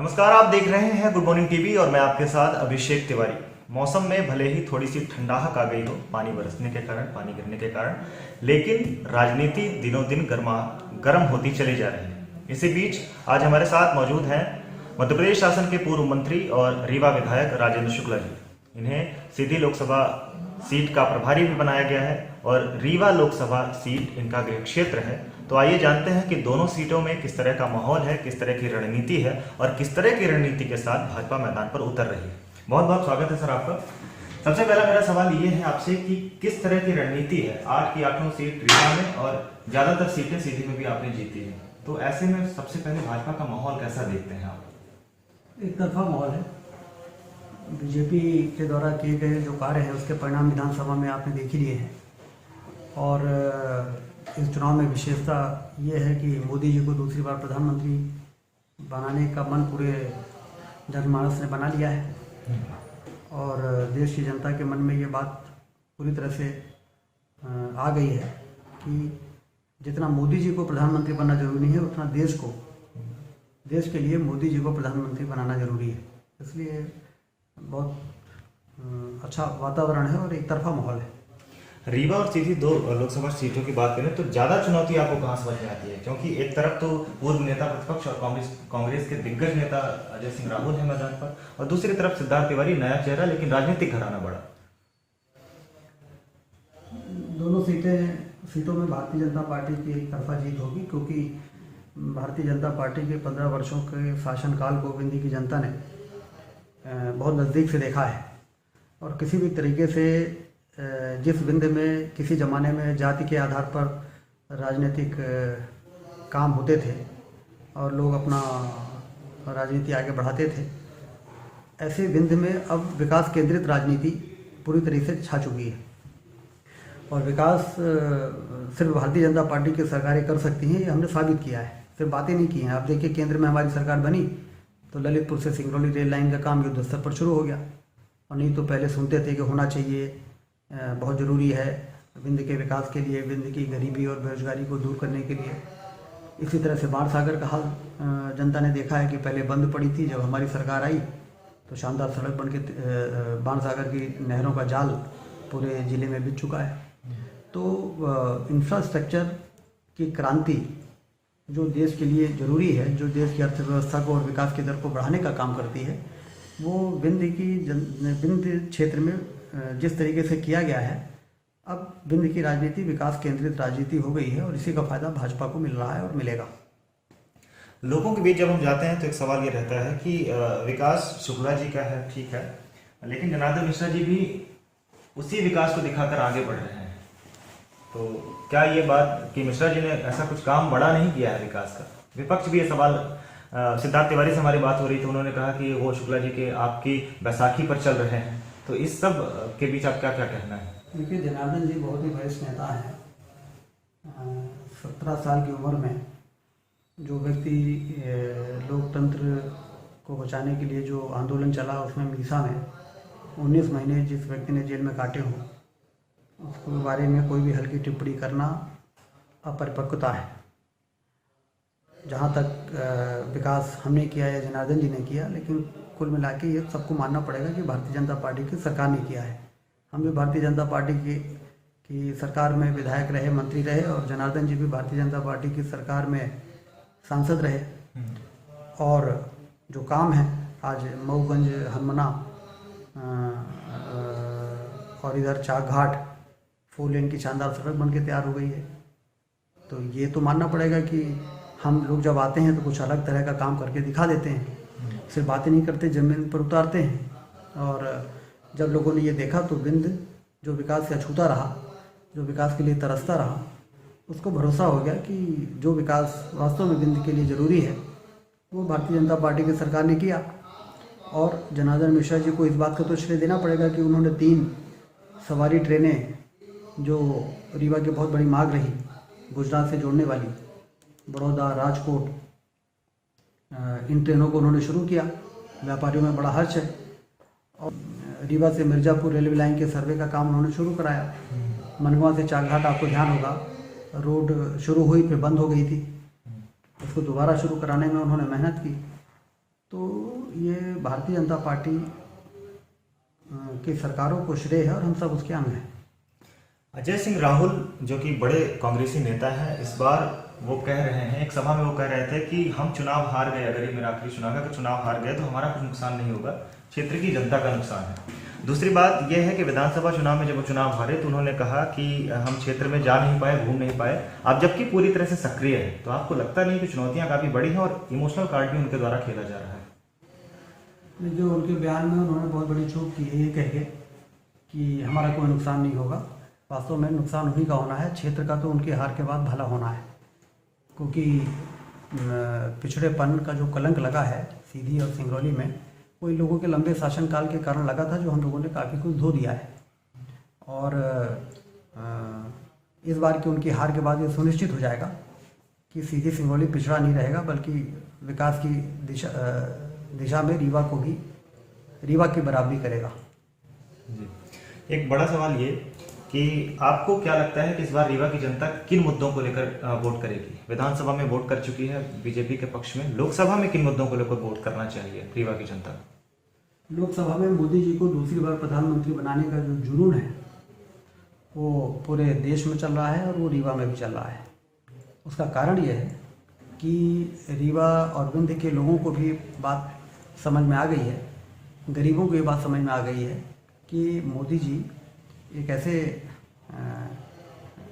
नमस्कार, आप देख रहे हैं गुड मॉर्निंग टीवी और मैं आपके साथ अभिषेक तिवारी। मौसम में भले ही थोड़ी सी ठंडाहट आ गई हो पानी बरसने के कारण, पानी गिरने के कारण, लेकिन राजनीति दिनों दिन गर्म होती चली जा रही है। इसी बीच आज हमारे साथ मौजूद हैं मध्य प्रदेश शासन के पूर्व मंत्री और रीवा विधायक राजेंद्र शुक्ला जी। इन्हें सीधी लोकसभा सीट का प्रभारी भी बनाया गया है और रीवा लोकसभा सीट इनका गृह क्षेत्र है। तो आइए जानते हैं कि दोनों सीटों में किस तरह का माहौल है, किस तरह की रणनीति है और किस तरह की रणनीति के साथ भाजपा मैदान पर उतर रही है। बहुत बहुत स्वागत है सर आपका। सबसे पहला मेरा सवाल ये है आपसे कि किस तरह की रणनीति है। 8 की 8 सीट रीवा में और ज्यादातर सीटें सीधी में भी आपने जीती है, तो ऐसे में सबसे पहले भाजपा का माहौल कैसा देखते हैं आप? एक तरफा माहौल है। बीजेपी के द्वारा किए गए जो कार्य हैं उसके परिणाम विधानसभा में आपने देख ही लिए हैं और इस चुनाव में विशेषता ये है कि मोदी जी को दूसरी बार प्रधानमंत्री बनाने का मन पूरे जनमानस ने बना लिया है और देश की जनता के मन में ये बात पूरी तरह से आ गई है कि जितना मोदी जी को प्रधानमंत्री बनना जरूरी है उतना देश के लिए मोदी जी को प्रधानमंत्री बनाना जरूरी है। इसलिए बहुत अच्छा वातावरण है और एक तरफा माहौल है। रीवा और सीधी दो लोकसभा सीटों की बात करें तो ज्यादा चुनौती आपको कहां समझ में आती है? क्योंकि एक तरफ तो पूर्व नेता प्रतिपक्ष और कांग्रेस के दिग्गज नेता अजय सिंह राहुल है मैदान पर और दूसरी तरफ सिद्धार्थ तिवारी, नया चेहरा लेकिन राजनीतिक घराना बड़ा। दोनों सीटों में भारतीय जनता पार्टी की एक तरफा जीत होगी क्योंकि भारतीय जनता पार्टी के 15 वर्षों के शासनकाल को विंध्य की जनता ने बहुत नज़दीक से देखा है और किसी भी तरीके से जिस विंध्य में किसी ज़माने में जाति के आधार पर राजनीतिक काम होते थे और लोग अपना राजनीति आगे बढ़ाते थे, ऐसे विंध्य में अब विकास केंद्रित राजनीति पूरी तरीके से छा चुकी है और विकास सिर्फ भारतीय जनता पार्टी की सरकारें कर सकती हैं, ये हमने साबित किया है। सिर्फ बातें नहीं की हैं। आप देखिए केंद्र में हमारी सरकार बनी तो ललितपुर से सिंगरौली रेल लाइन का काम युद्ध स्तर पर शुरू हो गया और नहीं तो पहले सुनते थे कि होना चाहिए, बहुत ज़रूरी है विंध्य के विकास के लिए, विंध्य की गरीबी और बेरोजगारी को दूर करने के लिए। इसी तरह से बाणसागर का हाल जनता ने देखा है कि पहले बंद पड़ी थी, जब हमारी सरकार आई तो शानदार सड़क बन के बाणसागर की नहरों का जाल पूरे ज़िले में बिछ चुका है। तो इंफ्रास्ट्रक्चर की क्रांति जो देश के लिए ज़रूरी है, जो देश की अर्थव्यवस्था को और विकास की दर को बढ़ाने का काम करती है, वो विंध्य क्षेत्र में जिस तरीके से किया गया है, अब विंध्य की राजनीति विकास केंद्रित राजनीति हो गई है और इसी का फायदा भाजपा को मिल रहा है और मिलेगा। लोगों के बीच जब हम जाते हैं तो एक सवाल ये रहता है कि विकास शुक्ला जी का है, ठीक है, लेकिन जनार्दन मिश्रा जी भी उसी विकास को दिखाकर आगे बढ़ रहे हैं। तो क्या ये बात कि मिश्रा जी ने ऐसा कुछ काम बड़ा नहीं किया है विकास का? विपक्ष भी ये सवाल, सिद्धार्थ तिवारी से हमारी बात हो रही थी, उन्होंने कहा कि वो शुक्ला जी के आपकी बैसाखी पर चल रहे हैं। तो इस सब के बीच आप क्या क्या कहना है? देखिए, जनार्दन जी बहुत ही वरिष्ठ नेता हैं। 17 साल की उम्र में जो व्यक्ति लोकतंत्र को बचाने के लिए जो आंदोलन चला उसमें मीसा में 19 महीने जिस व्यक्ति ने जेल में काटे हों, उसके बारे में कोई भी हल्की टिप्पणी करना अपरिपक्वता है। जहाँ तक विकास हमने किया या जनार्दन जी ने किया, लेकिन कुल मिला के ये सबको मानना पड़ेगा कि भारतीय जनता पार्टी की सरकार ने किया है। हम भी भारतीय जनता पार्टी की सरकार में विधायक रहे, मंत्री रहे और जनार्दन जी भी भारतीय जनता पार्टी की सरकार में सांसद रहे और जो काम है आज मऊगंज हरमना और इधर चाक घाट 4 लेन की शानदार सड़क बन के तैयार हो गई है। तो ये तो मानना पड़ेगा कि हम लोग जब आते हैं तो कुछ अलग तरह का काम करके दिखा देते हैं, सिर्फ बातें नहीं करते, ज़मीन पर उतारते हैं। और जब लोगों ने ये देखा तो विंध्य जो विकास का छूता रहा, जो विकास के लिए तरसता रहा, उसको भरोसा हो गया कि जो विकास वास्तव में विंध्य के लिए ज़रूरी है वो भारतीय जनता पार्टी की सरकार ने किया। और जनार्दन मिश्रा जी को इस बात का तो श्रेय देना पड़ेगा कि उन्होंने 3 सवारी ट्रेनें जो रीवा की बहुत बड़ी मांग रही, गुजरात से जोड़ने वाली, बड़ौदा, राजकोट, इन ट्रेनों को उन्होंने शुरू किया। व्यापारियों में बड़ा हर्ष है और रीवा से मिर्ज़ापुर रेलवे लाइन के सर्वे का काम उन्होंने शुरू कराया। मनगवा से चाकघाट, आपको ध्यान होगा, रोड शुरू हुई फिर बंद हो गई थी, उसको दोबारा शुरू कराने में उन्होंने मेहनत की। तो ये भारतीय जनता पार्टी की सरकारों को श्रेय है और हम सब उसके अंग हैं। अजय सिंह राहुल जो कि बड़े कांग्रेसी नेता हैं, इस बार वो कह रहे हैं, एक सभा में वो कह रहे थे कि हम चुनाव हार गए, अगर ये मेरा आखिरी चुनाव है, अगर चुनाव हार गए तो हमारा कुछ नुकसान नहीं होगा, क्षेत्र की जनता का नुकसान है। दूसरी बात यह है कि विधानसभा चुनाव में जब वो चुनाव हारे तो उन्होंने कहा कि हम क्षेत्र में जा नहीं पाए, घूम नहीं पाए। आप जबकि पूरी तरह से सक्रिय है, तो आपको लगता नहीं कि चुनौतियां काफी बड़ी हैं और इमोशनल कार्ड भी उनके द्वारा खेला जा रहा है? जो उनके बयान में उन्होंने बहुत बड़ी चूक की है ये कह के कि हमारा कोई नुकसान नहीं होगा। वास्तव में नुकसान उन्हीं का होना है, क्षेत्र का तो उनकी हार के बाद भला होना है, क्योंकि पिछड़ेपन का जो कलंक लगा है सीधी और सिंगरौली में, वो इन लोगों के लंबे शासनकाल के कारण लगा था, जो हम लोगों ने काफ़ी कुछ धो दिया है। और इस बार की उनकी हार के बाद ये सुनिश्चित हो जाएगा कि सीधी सिंगरौली पिछड़ा नहीं रहेगा, बल्कि विकास की दिशा में रीवा की बराबरी करेगा। जी, एक बड़ा सवाल ये कि आपको क्या लगता है कि इस बार रीवा की जनता किन मुद्दों को लेकर वोट करेगी? विधानसभा में वोट कर चुकी है बीजेपी के पक्ष में, लोकसभा में किन मुद्दों को लेकर वोट करना चाहिए रीवा की जनता? लोकसभा में मोदी जी को दूसरी बार प्रधानमंत्री बनाने का जो जुनून है वो पूरे देश में चल रहा है और वो रीवा में भी चल रहा है। उसका कारण ये है कि रीवा और विंध्य के लोगों को भी बात समझ में आ गई है, गरीबों को ये बात समझ में आ गई है कि मोदी जी एक ऐसे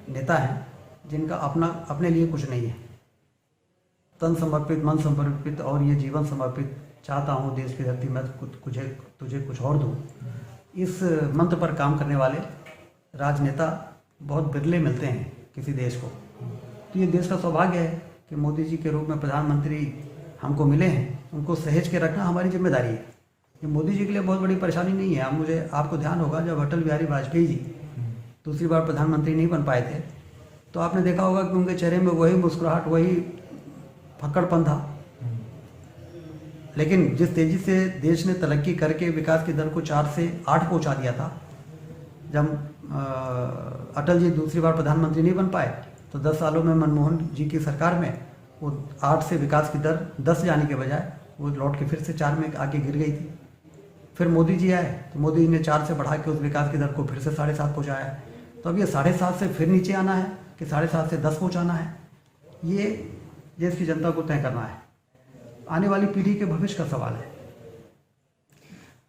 नेता हैं जिनका अपने लिए कुछ नहीं है। तन समर्पित, मन समर्पित और ये जीवन समर्पित, चाहता हूँ देश की धरती में तुझे कुछ और दूँ, इस मंत्र पर काम करने वाले राजनेता बहुत बिरले मिलते हैं किसी देश को। तो ये देश का सौभाग्य है कि मोदी जी के रूप में प्रधानमंत्री हमको मिले हैं, उनको सहेज के रखना हमारी जिम्मेदारी है। ये मोदी जी के लिए बहुत बड़ी परेशानी नहीं है। अब आपको ध्यान होगा जब अटल बिहारी वाजपेयी जी दूसरी बार प्रधानमंत्री नहीं बन पाए थे तो आपने देखा होगा कि उनके चेहरे में वही मुस्कुराहट, वही फक्कड़पन था। लेकिन जिस तेजी से देश ने तरक्की करके विकास की दर को 4 से 8 पहुंचा दिया था, जब अटल जी दूसरी बार प्रधानमंत्री नहीं बन पाए तो 10 सालों में मनमोहन जी की सरकार में वो 8 से विकास की दर 10 जाने के बजाय वो लौट के फिर से 4 में आके गिर गई थी। फिर मोदी जी आए तो मोदी जी ने 4 से बढ़ा के उस विकास की दर को फिर से 7.5 पहुँचाया है। तो अब ये 7.5 से फिर नीचे आना है कि 7.5 से 10 पहुँचाना है, ये देश की जनता को तय करना है। आने वाली पीढ़ी के भविष्य का सवाल है।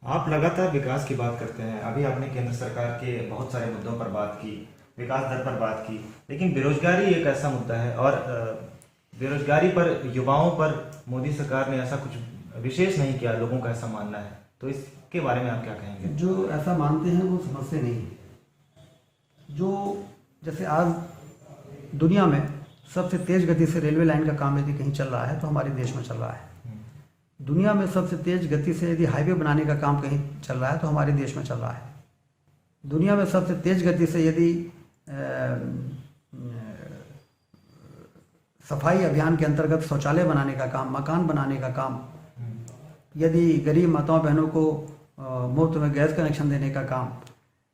आप लगातार विकास की बात करते हैं, अभी आपने केंद्र सरकार के बहुत सारे मुद्दों पर बात की, विकास दर पर बात की, लेकिन बेरोजगारी एक ऐसा मुद्दा है और बेरोजगारी पर, युवाओं पर मोदी सरकार ने ऐसा कुछ विशेष नहीं किया, लोगों का ऐसा मानना है। तो इसके बारे में आप क्या कहेंगे? जो ऐसा मानते हैं वो समझते नहीं। जो जैसे आज दुनिया में सबसे तेज गति से रेलवे लाइन का काम यदि कहीं चल रहा है तो हमारे देश में चल रहा है। दुनिया में सबसे तेज गति से यदि हाईवे बनाने का काम कहीं चल रहा है तो हमारे देश में चल रहा है। दुनिया में सबसे तेज गति से यदि सफाई अभियान के अंतर्गत शौचालय बनाने का काम, मकान बनाने का काम, यदि गरीब माताओं बहनों को मुफ्त में गैस कनेक्शन देने का काम,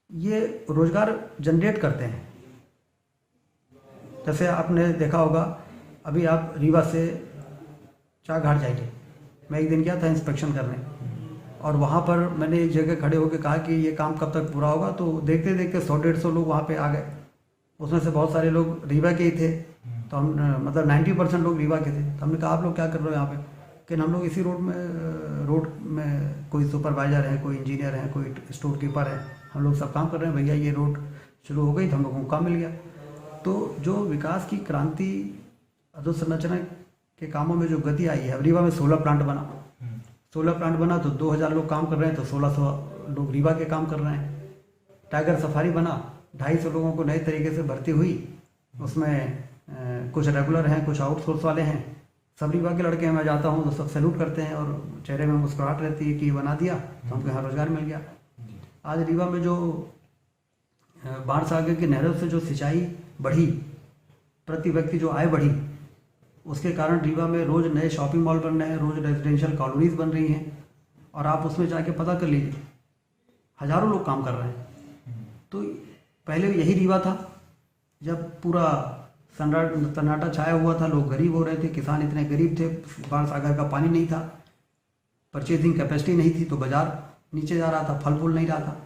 ये रोजगार जनरेट करते हैं। जैसे आपने देखा होगा, अभी आप रीवा से चार घाट जाइए। मैं एक दिन गया था इंस्पेक्शन करने और वहाँ पर मैंने एक जगह खड़े होकर कहा कि ये काम कब तक पूरा होगा, तो देखते देखते 100-150 लोग वहाँ पे आ गए। उसमें से बहुत सारे लोग रीवा के ही थे, तो हम मतलब 90% लोग रीवा के थे। तो हमने कहा आप लोग क्या कर रहे हो यहाँ पे? कि हम लोग इसी रोड में कोई सुपरवाइजर है, कोई इंजीनियर है, कोई स्टोर कीपर है, हम लोग सब काम कर रहे हैं। भैया ये रोड शुरू हो गई तो हम लोगों को काम मिल गया। तो जो विकास की क्रांति, अधोसंरचना के कामों में जो गति आई है, रीवा में 16 प्लांट बना। 16 प्लांट बना तो 2000 लोग काम कर रहे हैं, तो 1600 लोग रीवा के काम कर रहे हैं। टाइगर सफारी बना, 250 लोगों को नए तरीके से भर्ती हुई। उसमें कुछ रेगुलर हैं, कुछ आउटसोर्स वाले हैं, सब रीवा के लड़के हैं। मैं जाता हूँ तो सब सैल्यूट करते हैं और चेहरे में मुस्कुराहट रहती है कि बना दिया तो हमको यहाँ रोजगार मिल गया। आज रीवा में जो बाढ़ सागर की नहरों से जो सिंचाई बढ़ी, प्रति व्यक्ति जो आय बढ़ी, उसके कारण रीवा में रोज नए शॉपिंग मॉल बन रहे हैं, रोज रेजिडेंशियल कॉलोनीज बन रही हैं। और आप उसमें जाके पता कर लीजिए, हजारों लोग काम कर रहे हैं। तो पहले यही रीवा था जब पूरा सन्नाटा छाया हुआ था, लोग गरीब हो रहे थे, किसान इतने गरीब थे, बाढ़ सागर का पानी नहीं था। परचेजिंग कैपेसिटी नहीं थी, तो बाजार नीचे जा रहा था, फल फूल नहीं रहा था।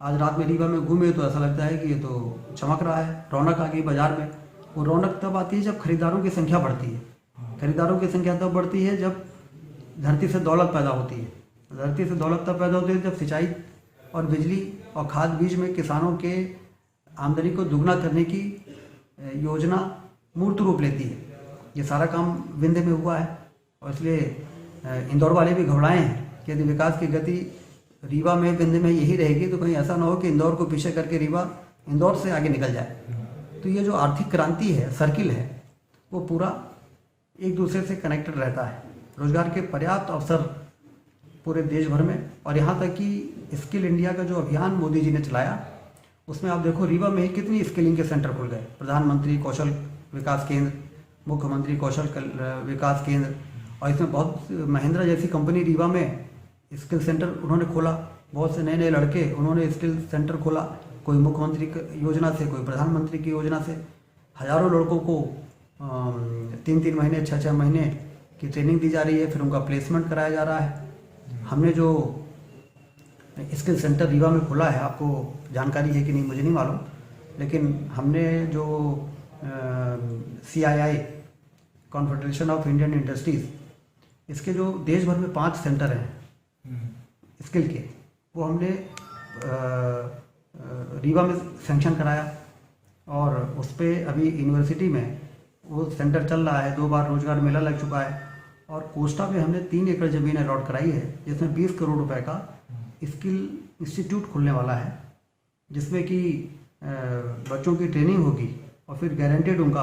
आज रात में रीवा में घूमे तो ऐसा लगता है कि ये तो चमक रहा है, रौनक आ गई बाजार में। वो रौनक तब आती है जब खरीदारों की संख्या बढ़ती है। खरीदारों की संख्या तब बढ़ती है जब धरती से दौलत पैदा होती है। धरती से दौलत तब पैदा होती है जब सिंचाई और बिजली और खाद बीज में किसानों के आमदनी को दुगना करने की योजना मूर्त रूप लेती है। ये सारा काम विंध्य में हुआ है और इसलिए इंदौर वाले भी घबराए हैं कि यदि विकास की गति रीवा में विंध्य में यही रहेगी तो कहीं ऐसा ना हो कि इंदौर को पीछे करके रीवा इंदौर से आगे निकल जाए। तो ये जो आर्थिक क्रांति है, सर्किल है, वो पूरा एक दूसरे से कनेक्टेड रहता है। रोजगार के पर्याप्त अवसर पूरे देश भर में, और यहाँ तक कि स्किल इंडिया का जो अभियान मोदी जी ने चलाया उसमें आप देखो रीवा में ही कितनी स्किलिंग के सेंटर खुल गए। प्रधानमंत्री कौशल विकास केंद्र, मुख्यमंत्री कौशल विकास केंद्र, और इसमें बहुत महिंद्रा जैसी कंपनी रीवा में स्किल सेंटर उन्होंने खोला। बहुत से नए नए लड़के उन्होंने स्किल सेंटर खोला, कोई मुख्यमंत्री की योजना से, कोई प्रधानमंत्री की योजना से। हजारों लड़कों को 3-3 महीने 6-6 महीने की ट्रेनिंग दी जा रही है, फिर उनका प्लेसमेंट कराया जा रहा है। हमने जो स्किल सेंटर रीवा में खोला है, आपको जानकारी है कि नहीं मुझे नहीं मालूम, लेकिन हमने जो CII confederation of Indian industries, इसके जो देश भर में 5 सेंटर हैं स्किल के, वो हमने रीवा में सैंक्शन कराया और उस पर अभी यूनिवर्सिटी में वो सेंटर चल रहा है। 2 बार रोजगार मेला लग चुका है और कोस्टा में हमने 3 एकड़ ज़मीन अलॉट कराई है, जिसमें 20 करोड़ रुपए का स्किल इंस्टीट्यूट खुलने वाला है, जिसमें कि बच्चों की ट्रेनिंग होगी और फिर गारंटेड उनका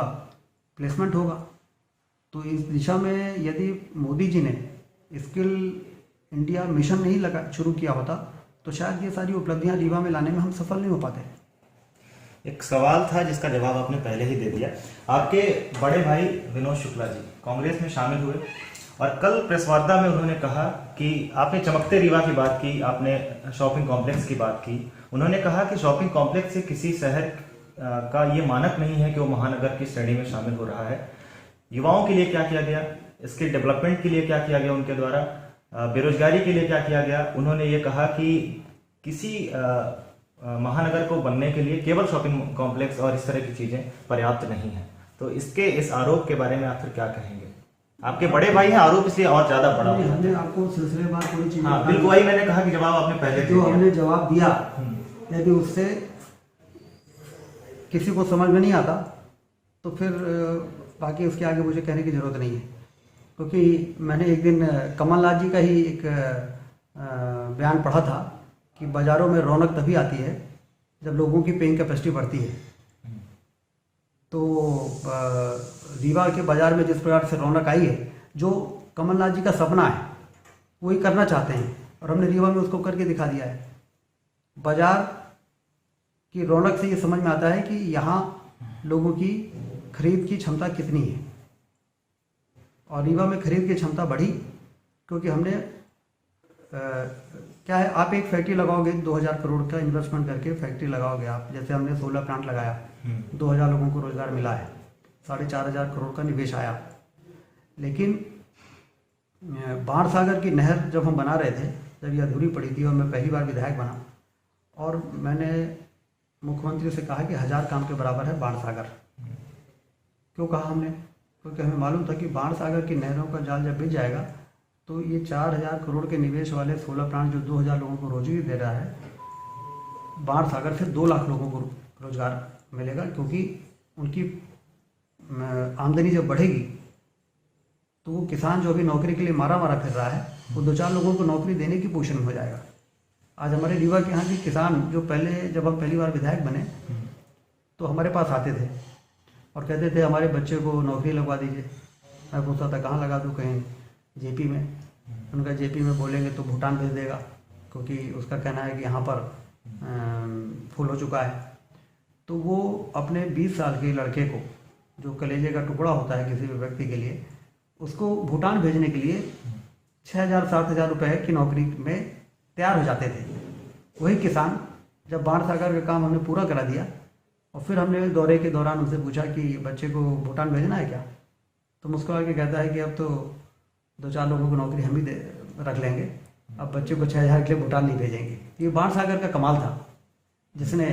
प्लेसमेंट होगा। तो इस दिशा में यदि मोदी जी ने स्किल इंडिया मिशन नहीं लगा शुरू किया होता तो शायद ये सारी उपलब्धियां रीवा में लाने में हम सफल नहीं हो पाते। एक सवाल था जिसका जवाब आपने पहले ही दे दिया। आपके बड़े भाई विनोद शुक्ला जी कांग्रेस में शामिल हुए और कल प्रेस वार्ता में उन्होंने कहा कि आपने चमकते रीवा की बात की, आपने शॉपिंग कॉम्प्लेक्स की बात की। उन्होंने कहा कि शॉपिंग कॉम्प्लेक्स से किसी शहर का ये मानक नहीं है कि वो महानगर की श्रेणी में शामिल हो रहा है। युवाओं के लिए क्या किया गया, इसके डेवलपमेंट के लिए क्या किया गया उनके द्वारा, बेरोजगारी के लिए क्या किया गया। उन्होंने ये कहा कि किसी महानगर को बनने के लिए केवल शॉपिंग कॉम्प्लेक्स और इस तरह की चीजें पर्याप्त नहीं है। तो इस आरोप के बारे में आप फिर क्या कहेंगे? आपके बड़े भाई हैं, आरोप इसलिए और ज्यादा बड़ा है। हमने आपको सिलसिलेवार पूरी चीजें, हाँ बिल्कुल, वही मैंने कहा कि जवाब आपने पहले जो हमने जवाब दिया, यदि उससे किसी को समझ में नहीं आता तो फिर बाकी उसके आगे मुझे कहने की जरूरत नहीं है। क्योंकि मैंने एक दिन कमलनाथ जी का ही एक बयान पढ़ा था कि बाज़ारों में रौनक तभी आती है जब लोगों की पेइंग कैपेसिटी बढ़ती है। तो रीवा के बाज़ार में जिस प्रकार से रौनक आई है, जो कमलनाथ जी का सपना है वही करना चाहते हैं और हमने रीवा में उसको करके दिखा दिया है। बाज़ार की रौनक से ये समझ में आता है कि यहाँ लोगों की खरीद की क्षमता कितनी है, और रीवा में खरीद की क्षमता बढ़ी क्योंकि हमने क्या है, आप एक फैक्ट्री लगाओगे 2000 करोड़ का इन्वेस्टमेंट करके फैक्ट्री लगाओगे आप, जैसे हमने सोलर प्लांट लगाया, 2000 लोगों को रोजगार मिला है, 4500 करोड़ का निवेश आया। लेकिन बाणसागर की नहर जब हम बना रहे थे, जब ये अधूरी पड़ी थी और मैं पहली बार विधायक बना, और मैंने मुख्यमंत्री से कहा कि 1000 काम के बराबर है बाणसागर। क्यों कहा हमने? क्योंकि हमें मालूम था कि बाणसागर की नहरों का जाल जब बिछ जाएगा तो ये 4000 करोड़ के निवेश वाले सोलर प्लांट जो 2000 लोगों को रोजगार दे रहा है, बाणसागर से 2 लाख लोगों को रोजगार मिलेगा। क्योंकि उनकी आमदनी जब बढ़ेगी तो वो किसान जो अभी नौकरी के लिए मारा फिर रहा है, वो 2-4 लोगों को नौकरी देने की पोजीशन में हो जाएगा। आज हमारे रीवा के यहाँ के किसान जो जब हम पहली बार विधायक बने तो हमारे पास आते थे और कहते थे हमारे बच्चे को नौकरी लगवा दीजिए। मैं पूछता था कहाँ लगा दूँ? कहीं जेपी में। उनका जेपी में बोलेंगे तो भूटान भेज देगा, क्योंकि उसका कहना है कि यहाँ पर फुल हो चुका है। तो वो अपने 20 साल के लड़के को, जो कलेजे का टुकड़ा होता है किसी भी व्यक्ति के लिए, उसको भूटान भेजने के लिए 6000-7000 रुपये की नौकरी में तैयार हो जाते थे। वही किसान जब बाणसागर का काम हमने पूरा करा दिया और फिर हमने दौरे के दौरान उनसे पूछा कि बच्चे को भूटान भेजना है क्या, तो मुस्कुरा के कहता है कि अब तो 2-4 लोगों को नौकरी हम ही रख लेंगे, अब बच्चे को 6,000 के लिए भूटान नहीं भेजेंगे। ये बाणसागर का कमाल था, जिसने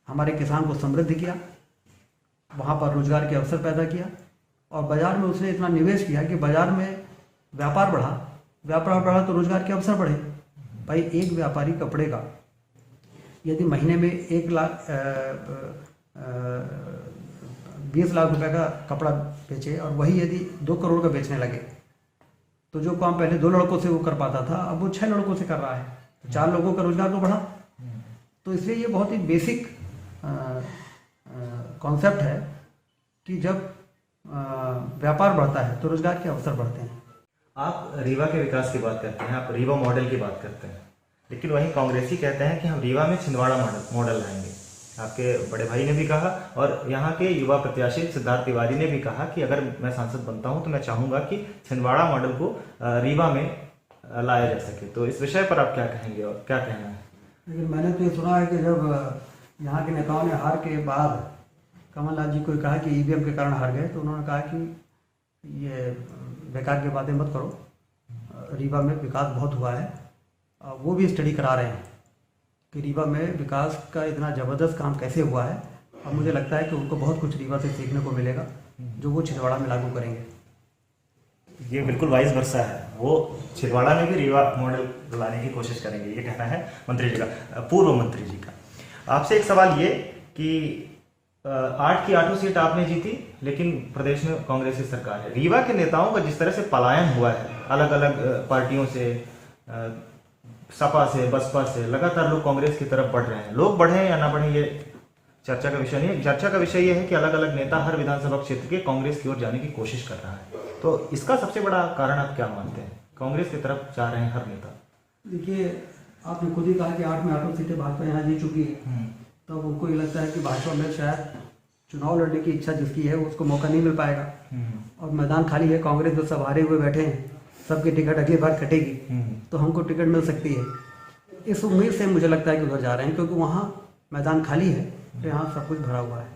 हमारे किसान को समृद्ध किया, वहाँ पर रोजगार के अवसर पैदा किया और बाजार में उसने इतना निवेश किया कि बाजार में व्यापार बढ़ा तो रोजगार के अवसर बढ़े। भाई एक व्यापारी कपड़े का यदि महीने में 20 लाख रुपए का कपड़ा बेचे और वही यदि 2 करोड़ का बेचने लगे तो जो काम पहले 2 लड़कों से वो कर पाता था अब वो 6 लड़कों से कर रहा है, तो 4 लोगों का रोजगार तो बढ़ा। तो इसलिए ये बहुत ही बेसिक कॉन्सेप्ट है कि जब व्यापार बढ़ता है तो रोजगार के अवसर बढ़ते हैं। आप रीवा के विकास की बात करते हैं, आप रीवा मॉडल की बात करते हैं, लेकिन वहीं कांग्रेसी कहते हैं कि हम रीवा में छिंदवाड़ा मॉडल लाएंगे। आपके बड़े भाई ने भी कहा और यहाँ के युवा प्रत्याशी सिद्धार्थ तिवारी ने भी कहा कि अगर मैं सांसद बनता हूँ तो मैं चाहूंगा कि छिंदवाड़ा मॉडल को रीवा में लाया जा सके। तो इस विषय पर आप क्या कहेंगे और क्या कहना है? लेकिन मैंने तो ये सुना है कि जब यहाँ के नेताओं ने हार के बाद कमलनाथ जी को कहा कि ईवीएम के कारण हार गए तो उन्होंने कहा कि ये बेकार की बातें मत करो, रीवा में विकास बहुत हुआ है। वो भी स्टडी करा रहे हैं कि रीवा में विकास का इतना ज़बरदस्त काम कैसे हुआ है और मुझे लगता है कि उनको बहुत कुछ रीवा से सीखने को मिलेगा जो वो छिंदवाड़ा में लागू करेंगे। ये बिल्कुल वाइस वर्सा है, वो छिंदवाड़ा में भी रीवा मॉडल लाने की कोशिश करेंगे, ये कहना है मंत्री जी का, पूर्व मंत्री जी का। आपसे एक सवाल ये कि 8 की 8 सीट आपने जीती, लेकिन प्रदेश में कांग्रेस की सरकार है। रीवा के नेताओं का जिस तरह से पलायन हुआ है अलग अलग पार्टियों से, सपा से, बसपा से, लगातार लोग कांग्रेस की तरफ बढ़ रहे हैं। लोग बढ़े या ना बढ़े ये चर्चा का विषय नहीं है। चर्चा का विषय ये है कि अलग अलग नेता हर विधानसभा क्षेत्र के कांग्रेस की ओर जाने की कोशिश कर रहा है। तो इसका सबसे बड़ा कारण आप क्या मानते हैं? कांग्रेस की तरफ जा रहे हैं हर नेता। देखिए, आपने खुद ही कहा कि 8 में 8 सीटें भाजपा यहाँ जीत चुकी है, तब उनको ये लगता है कि भाजपा में शायद चुनाव लड़ने की इच्छा जिसकी है उसको मौका नहीं मिल पाएगा और मैदान खाली है। कांग्रेस में सब हारे हुए बैठे हैं, सबकी टिकट अगली बार कटेगी तो हमको टिकट मिल सकती है। इस उम्मीद से मुझे लगता है कि उधर जा रहे हैं, क्योंकि वहाँ मैदान खाली है तो यहाँ सब कुछ भरा हुआ है।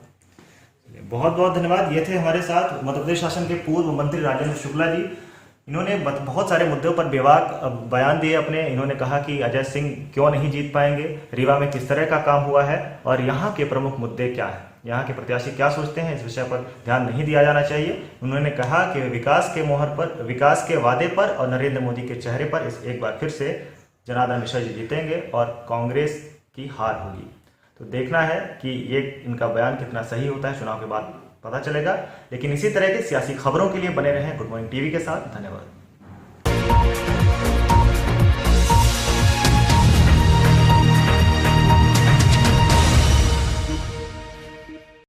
बहुत बहुत धन्यवाद। ये थे हमारे साथ मध्य प्रदेश शासन के पूर्व मंत्री राजेंद्र शुक्ला जी। इन्होंने बहुत सारे मुद्दों पर बेबाक बयान दिए अपने। इन्होंने कहा कि अजय सिंह क्यों नहीं जीत पाएंगे, रीवा में किस तरह का काम हुआ है और यहाँ के प्रमुख मुद्दे क्या है, यहाँ के प्रत्याशी क्या सोचते हैं, इस विषय पर ध्यान नहीं दिया जाना चाहिए। उन्होंने कहा कि विकास के मोहर पर, विकास के वादे पर और नरेंद्र मोदी के चेहरे पर एक बार फिर से जनार्दन मिश्रा जी जीतेंगे और कांग्रेस की हार होगी। तो देखना है कि ये इनका बयान कितना सही होता है, चुनाव के बाद पता चलेगा। लेकिन इसी तरह की सियासी खबरों के लिए बने रहें गुड मॉर्निंग टीवी के साथ। धन्यवाद।